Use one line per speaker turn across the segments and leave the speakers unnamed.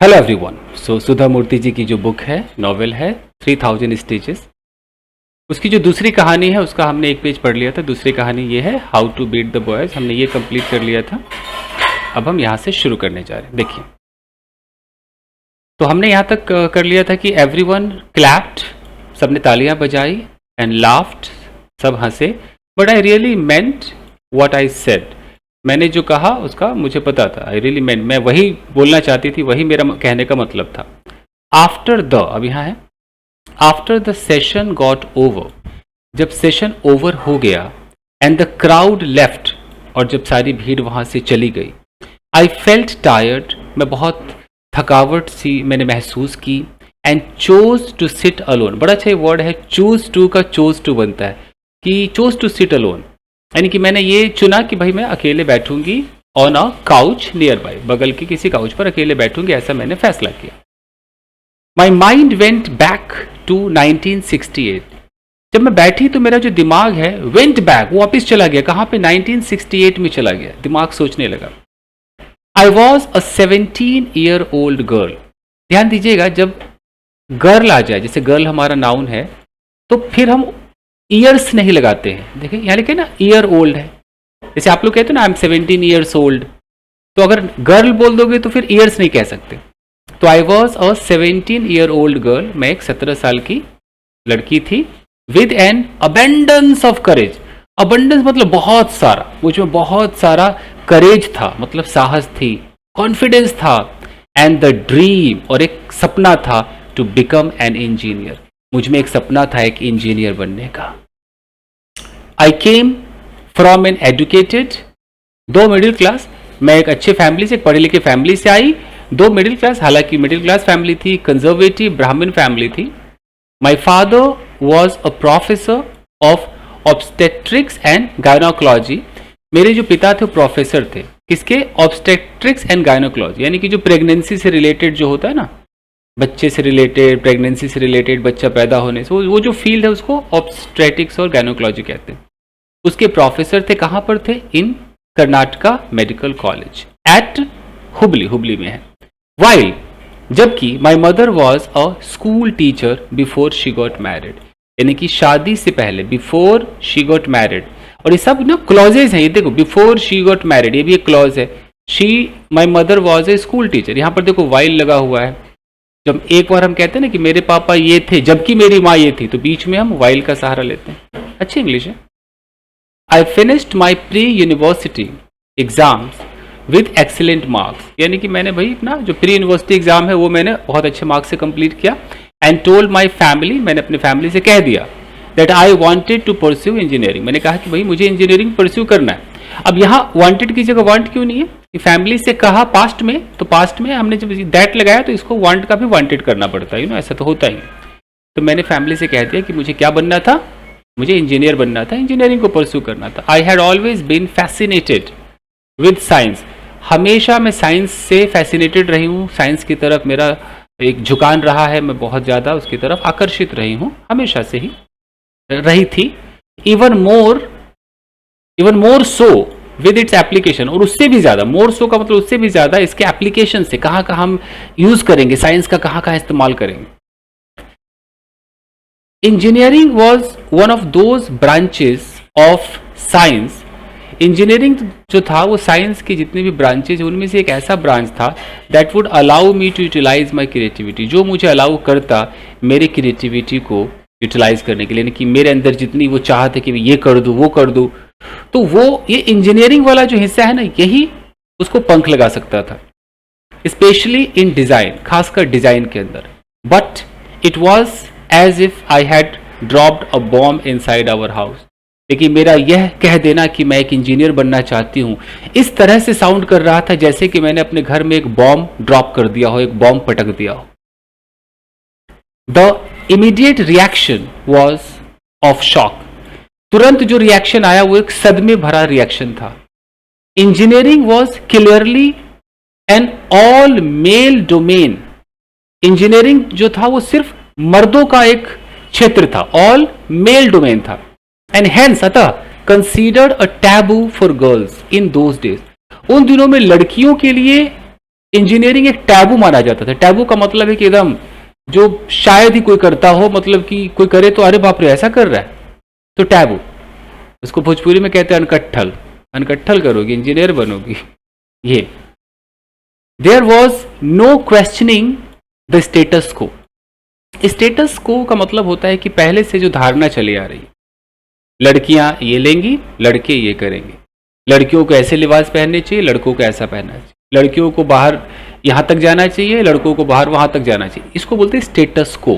Hello everyone. सुधा मूर्ति जी की जो book है, नॉवेल है 3000 स्टेजेस, उसकी जो दूसरी कहानी है उसका हमने एक पेज पढ़ लिया था। दूसरी कहानी ये है how to beat the boys, हमने ये कंप्लीट कर लिया था। अब हम यहाँ से शुरू करने जा रहे हैं। देखिए, तो हमने यहाँ तक कर लिया था कि एवरीवन क्लैप्ड, सबने तालियाँ बजाई, एंड लाफ्ड, सब हंसे, but I really meant what I said. मैंने जो कहा उसका मुझे पता था। आई रियली मेंट, मैं वही बोलना चाहती थी, वही मेरा कहने का मतलब था। आफ्टर द, अब यहाँ है, after the session got over, जब सेशन ओवर हो गया, एंड द क्राउड लेफ्ट, और जब सारी भीड़ वहां से चली गई, आई फेल्ट टायर्ड, मैं बहुत थकावट सी मैंने महसूस की, and chose to sit alone. बड़ा अच्छा वर्ड है, चूज टू का चोज टू बनता है कि चोज टू सिट अलोन, यानी कि मैंने ये चुना कि भाई मैं अकेले बैठूंगी on a couch nearby, बगल की किसी काउच पर अकेले बैठूंगी, ऐसा मैंने फैसला किया। My mind went back to 1968, जब मैं बैठी तो मेरा जो दिमाग है वेंट बैक, वो वापिस चला गया, कहाँ पे, 1968 में चला गया। दिमाग सोचने लगा। I was a 17-year-old girl. ध्यान दीजिएगा, जब गर्ल आ जाए, जैसे गर्ल हमारा नाउन है, तो फिर हम ईयर्स नहीं लगाते हैं। देखिए यहाँ लिखे ना ईयर ओल्ड है, जैसे आप लोग कहते हैं ना आई एम 17 years old, तो अगर गर्ल बोल दोगे तो फिर ईयर्स नहीं कह सकते। तो I was a 17-year-old girl, मैं एक 17 साल की लड़की थी, with an abundance of courage. Abundance मतलब बहुत सारा, मुझ में बहुत सारा करेज था, मतलब साहस थी, कॉन्फिडेंस था, एंड द ड्रीम, और एक सपना था, टू बिकम एन इंजीनियर। मुझ में एक सपना था एक इंजीनियर बनने का। आई केम फ्रॉम एन एजुकेटेड, दो मिडिल क्लास, मैं एक अच्छे फैमिली से, एक पढ़े लिखे फैमिली से आई, दो मिडिल क्लास, हालांकि मिडिल क्लास फैमिली थी, कंजर्वेटिव ब्राह्मण फैमिली थी। My father was a professor of obstetrics and gynaecology. मेरे जो पिता थे वो प्रोफेसर थे, किसके, ऑब्स्टेट्रिक्स एंड गायनोकोलॉजी, यानी कि जो प्रेगनेंसी से रिलेटेड जो होता है ना, बच्चे से रिलेटेड, प्रेगनेंसी से रिलेटेड, बच्चा पैदा होने से, वो जो फील्ड है उसको ऑब्स्टेटिक्स और गायनोकोलॉजी कहते हैं। उसके प्रोफेसर थे, कहाँ पर थे, in Karnataka medical college at Hubli, Hubli में है। वाइल, जबकि my mother was a school teacher before she got married, यानी कि शादी से पहले, बिफोर शी गॉट मैरिड, और ये सब ना क्लॉजेज हैं, ये देखो, बिफोर शी गॉट मैरिड, ये भी एक क्लॉज है। She, my mother was a school teacher, यहाँ पर देखो वाइल लगा हुआ है। जब एक बार हम कहते हैं ना कि मेरे पापा ये थे जबकि मेरी माँ ये थी, तो बीच में हम वाइल का सहारा लेते हैं। अच्छी इंग्लिश है। I finished my pre university exams with excellent marks, यानी कि मैंने भाई अपना जो प्री यूनिवर्सिटी एग्जाम है वो मैंने बहुत अच्छे मार्क्स से कंप्लीट किया। एंड टोल्ड माई फैमिली, मैंने अपनी फैमिली से कह दिया, that I wanted to pursue engineering, मैंने कहा कि भाई मुझे इंजीनियरिंग परस्यू करना है। अब यहाँ वांटेड की जगह वांट क्यों नहीं है, फैमिली से कहा पास्ट में, तो पास्ट में हमने जब दैट लगाया तो इसको वांट का भी वांटेड करना पड़ता है, ऐसा तो होता ही। तो मैंने फैमिली से कह दिया कि मुझे क्या बनना था, मुझे इंजीनियर बनना था, इंजीनियरिंग को परस्यू करना था। I had always been fascinated with science, हमेशा मैं साइंस से फैसिनेटेड रही हूँ, साइंस की तरफ मेरा एक झुकान रहा है, मैं बहुत ज़्यादा उसकी तरफ आकर्षित रही हूँ, हमेशा से ही रही थी। Even more so with its application, और उससे भी ज़्यादा, मोर सो का मतलब उससे भी ज़्यादा इसके एप्लीकेशन से, कहाँ कहाँ हम यूज़ करेंगे, साइंस का कहाँ कहाँ इस्तेमाल करेंगे। Engineering was one of those branches of science, engineering जो था वो साइंस की जितनी भी ब्रांचेज, उनमें से एक ऐसा ब्रांच था that would allow me to utilise my creativity, जो मुझे अलाउ करता मेरे क्रिएटिविटी को यूटिलाइज करने के लिए, यानी कि मेरे अंदर जितनी वो चाहत है कि मैं ये कर दूँ वो कर दूँ, तो वो ये इंजीनियरिंग वाला जो हिस्सा है ना, यही उसको पंख लगा सकता था, स्पेशली इन डिज़ाइन, खासकर डिज़ाइन के अंदर। But it was as if I had dropped a bomb inside our house, लेकिन मेरा यह कह देना कि मैं एक इंजीनियर बनना चाहती हूँ, इस तरह से साउंड कर रहा था जैसे कि मैंने अपने घर में एक बॉम्ब ड्रॉप कर दिया हो, एक बॉम्ब पटक दिया हो। The immediate reaction was of shock, तुरंत जो रिएक्शन आया वो एक सदमे भरा रिएक्शन था। Engineering was clearly an all male domain, engineering जो था वो सिर्फ मर्दों का एक क्षेत्र था, ऑल मेल डोमेन था, एंड हेंस अतः considered a taboo for girls in those days, उन दिनों में लड़कियों के लिए इंजीनियरिंग एक टैबू माना जाता था। टैबू का मतलब है कि एकदम जो शायद ही कोई करता हो, मतलब कि कोई करे तो अरे बाप रे ऐसा कर रहा है, तो टैबू। उसको भोजपुरी में कहते हैं अनकट्ठल, अनकट्ठल करोगी इंजीनियर बनोगी ये। There was no questioning the status quo. Status quo का मतलब होता है कि पहले से जो धारणा चली आ रही है, लड़कियां ये लेंगी, लड़के ये करेंगे, लड़कियों को ऐसे लिबास पहनने चाहिए, लड़कों को ऐसा पहनना चाहिए, लड़कियों को बाहर यहां तक जाना चाहिए, लड़कों को बाहर वहां तक जाना चाहिए। इसको बोलते हैं स्टेटस को।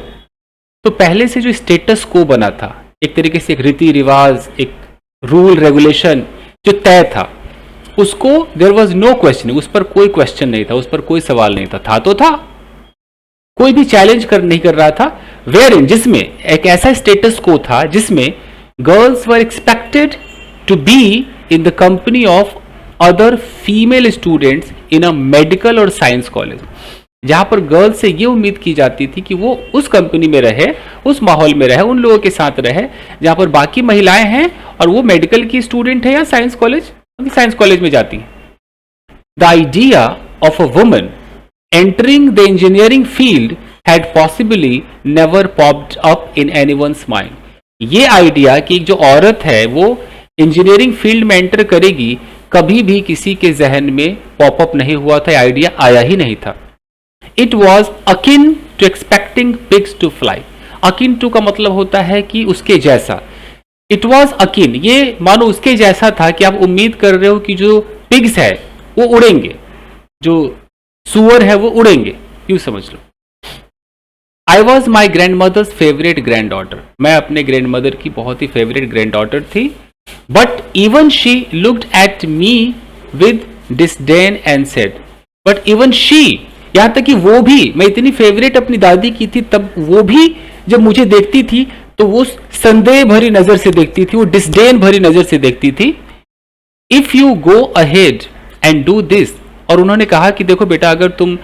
तो पहले से जो स्टेटस को बना था, एक तरीके से एक रीति रिवाज, एक रूल रेगुलेशन जो तय था, उसको देयर वॉज नो क्वेश्चन, उस पर कोई क्वेश्चन नहीं था, उस पर कोई सवाल नहीं था तो था, कोई भी चैलेंज नहीं कर रहा था। वेयर इन, जिसमें एक ऐसा स्टेटस को था जिसमें girls were expected to be in the company of other female students in a medical और साइंस कॉलेज, जहां पर गर्ल्स से ये उम्मीद की जाती थी कि वो उस कंपनी में रहे, उस माहौल में रहे, उन लोगों के साथ रहे जहां पर बाकी महिलाएं हैं और वो मेडिकल की स्टूडेंट है या साइंस कॉलेज में जाती हैं। The idea of a woman entering the engineering field had possibly never popped up in anyone's mind. ये आइडिया कि जो औरत है वो इंजीनियरिंग फील्ड में एंटर करेगी, कभी भी किसी के जहन में पॉपअप नहीं हुआ था, आइडिया आया ही नहीं था। It was akin to expecting pigs to fly. Akin to का मतलब होता है कि उसके जैसा। इट वॉज अकिन, ये मानो उसके जैसा था कि आप उम्मीद कर रहे हो कि जो पिग्स है वो उड़ेंगे, जो सुअर है वो उड़ेंगे, यूं समझ लो। I was my grandmother's favourite granddaughter, मैं अपने ग्रैंड मदर की बहुत ही फेवरेट ग्रैंड डॉटर थी। But even she looked at me with disdain and said, but even she, यहां तक कि वो भी, मैं इतनी फेवरेट अपनी दादी की थी, तब वो भी जब मुझे देखती थी तो वो संदेह भरी नजर से देखती थी, वो डिसडेन भरी नजर से देखती थी। If you go ahead and do this, और उन्होंने कहा कि देखो बेटा, अगर तुम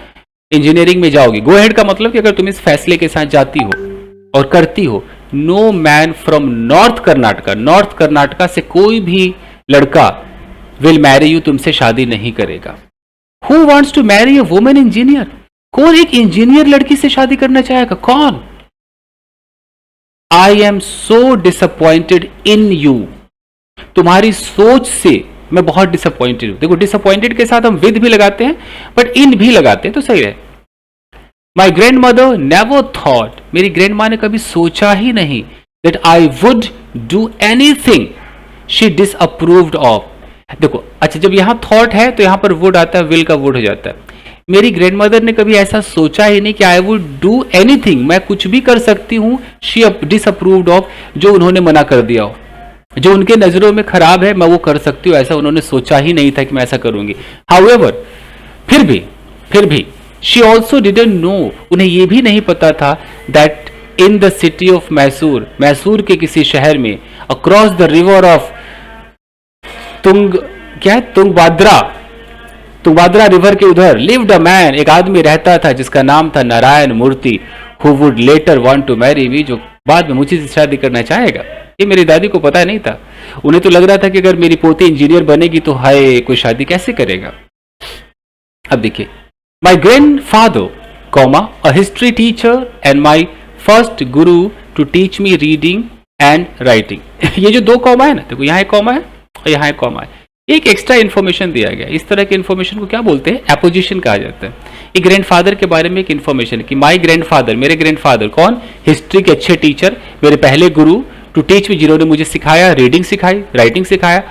इंजीनियरिंग में जाओगी, गो हेड का मतलब कि अगर तुम इस फैसले के साथ जाती हो और करती हो, no man from North Karnataka से कोई भी लड़का विल मैरी यू, तुमसे शादी नहीं करेगा। Who wants to marry a woman engineer, कौन एक इंजीनियर लड़की से शादी करना चाहेगा, कौन? I am so disappointed in you, तुम्हारी सोच से मैं बहुत डिसअपॉइंटेड हूं। देखो, डिसअपॉइंटेड के साथ हम विद भी लगाते हैं, बट इन भी लगाते हैं तो सही है। My grand mother never thought, मेरी ग्रैंड माँ ने कभी सोचा ही नहीं, that I would do anything she disapproved of. देखो, अच्छा, जब यहां थॉट है तो यहां पर वुड आता है, विल का वुड हो जाता है। मेरी ग्रैंड मदर ने कभी ऐसा सोचा ही नहीं कि आई वुड डू एनीथिंग, मैं कुछ भी कर सकती हूं, शी डिसअप्रूव्ड ऑफ, जो उन्होंने मना कर दिया हो, जो उनके नजरों में खराब है, मैं वो कर सकती हूँ, ऐसा उन्होंने सोचा ही नहीं था कि मैं ऐसा करूंगी। हाउएवर, फिर भी शी ऑल्सो डिडंट नो, उन्हें यह भी नहीं पता था that in the city of Mysore के किसी शहर में, across the river of Tungabhadra river के उधर, लिव्ड अ मैन, एक आदमी रहता था जिसका नाम था Narayana Murthy, who would later want to marry me, जो बाद में मुझे शादी करना चाहेगा। ये मेरी दादी को पता नहीं था, उन्हें तो लग रहा था कि अगर मेरी पोती इंजीनियर बनेगी तो हाय, कोई शादी कैसे करेगा। अब देखिए, my grandfather a history teacher and my first guru to teach me reading and writing. ये जो दो कॉमा है ना, देखो यहाँ एक कॉमा है और यहाँ एक कॉमा है, एक एक्स्ट्रा इन्फॉर्मेशन दिया गया। इस तरह के इन्फॉर्मेशन को क्या बोलते हैं, एपोजिशन कहा जाता है। एक ग्रैंडफादर के बारे में एक इन्फॉर्मेशन कि माई ग्रैंडफादर, मेरे ग्रैंडफादर कौन, हिस्ट्री के अच्छे टीचर, मेरे पहले गुरु, टू टीच मी, जिन्होंने मुझे सिखाया, रीडिंग सिखाई, राइटिंग सिखाया।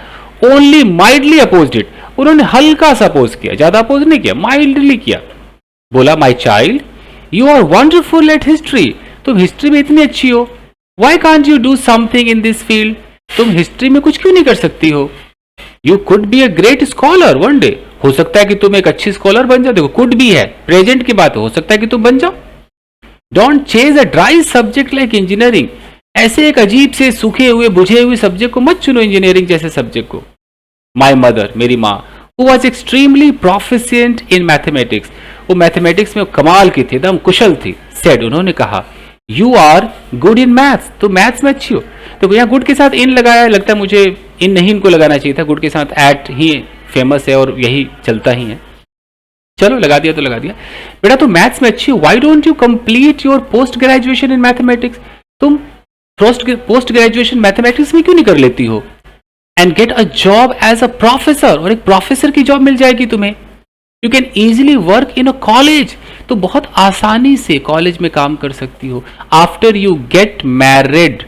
ओनली माइल्डली अपोज्ड इट, उन्होंने हल्का सा अपोज किया, ज्यादा अपोज नहीं किया, माइल्डली किया। बोला, my child you are wonderful at history, तुम हिस्ट्री में इतनी अच्छी हो, why can't you do something in this field, तुम हिस्ट्री में कुछ क्यों नहीं कर सकती हो। You could be a great scholar one day, हो सकता है कि तुम एक अच्छी स्कॉलर बन जाओ। देखो, कुड भी है, प्रेजेंट की बात, हो सकता है कि तुम बन जाओ। Don't chase a dry subject like engineering, ऐसे एक अजीब से सूखे हुए बुझे हुए सब्जेक्ट को मत चुनो, इंजीनियरिंग जैसे सब्जेक्ट को। माई मदर, मेरी माँ, who was extremely proficient in mathematics, वो मैथमेटिक्स में कमाल की थी, एकदम कुशल थी। सेड, उन्होंने कहा, you are good in maths, तो मैथ्स में अच्छी हो। तो यहाँ गुड के साथ इन लगाया, लगता है मुझे इन नहीं इनको लगाना चाहिए था, गुड के साथ एट ही फेमस है और यही चलता ही है। चलो लगा दिया तो लगा दिया। बेटा तो मैथ्स में अच्छी, why don't you complete your post graduation in mathematics? तुम पोस्ट ग्रेजुएशन मैथमेटिक्स में क्यों नहीं कर लेती हो? And get a job as a professor, और एक प्रोफेसर की जॉब मिल जाएगी तुम्हें। You can easily work in a college, तो बहुत आसानी से कॉलेज में काम कर सकती हो। आफ्टर यू गेट मैरिड,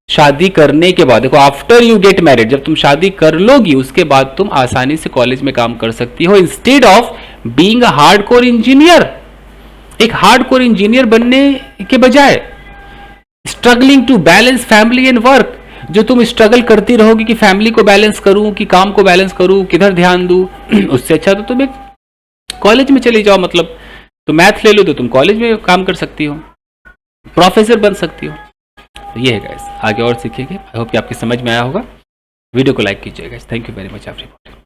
शादी करने के बाद, देखो आफ्टर यू गेट मैरिड, जब तुम शादी कर लोगी उसके बाद तुम आसानी से कॉलेज में काम कर सकती हो, instead of being a hardcore engineer. एक हार्डकोर इंजीनियर बनने के बजाय struggling to balance family and work, जो तुम स्ट्रगल करती रहोगी कि फैमिली को बैलेंस करूं कि काम को बैलेंस करूं, किधर ध्यान दूं, उससे अच्छा तो तुम एक कॉलेज में चली जाओ। मतलब तो मैथ ले लो तो तुम कॉलेज में काम कर सकती हो, प्रोफेसर बन सकती हो। तो ये है गाइस, आगे और सीखेंगे। आई होप कि आपकी समझ में आया होगा। वीडियो को लाइक कीजिएगा। Thank you very much everyone.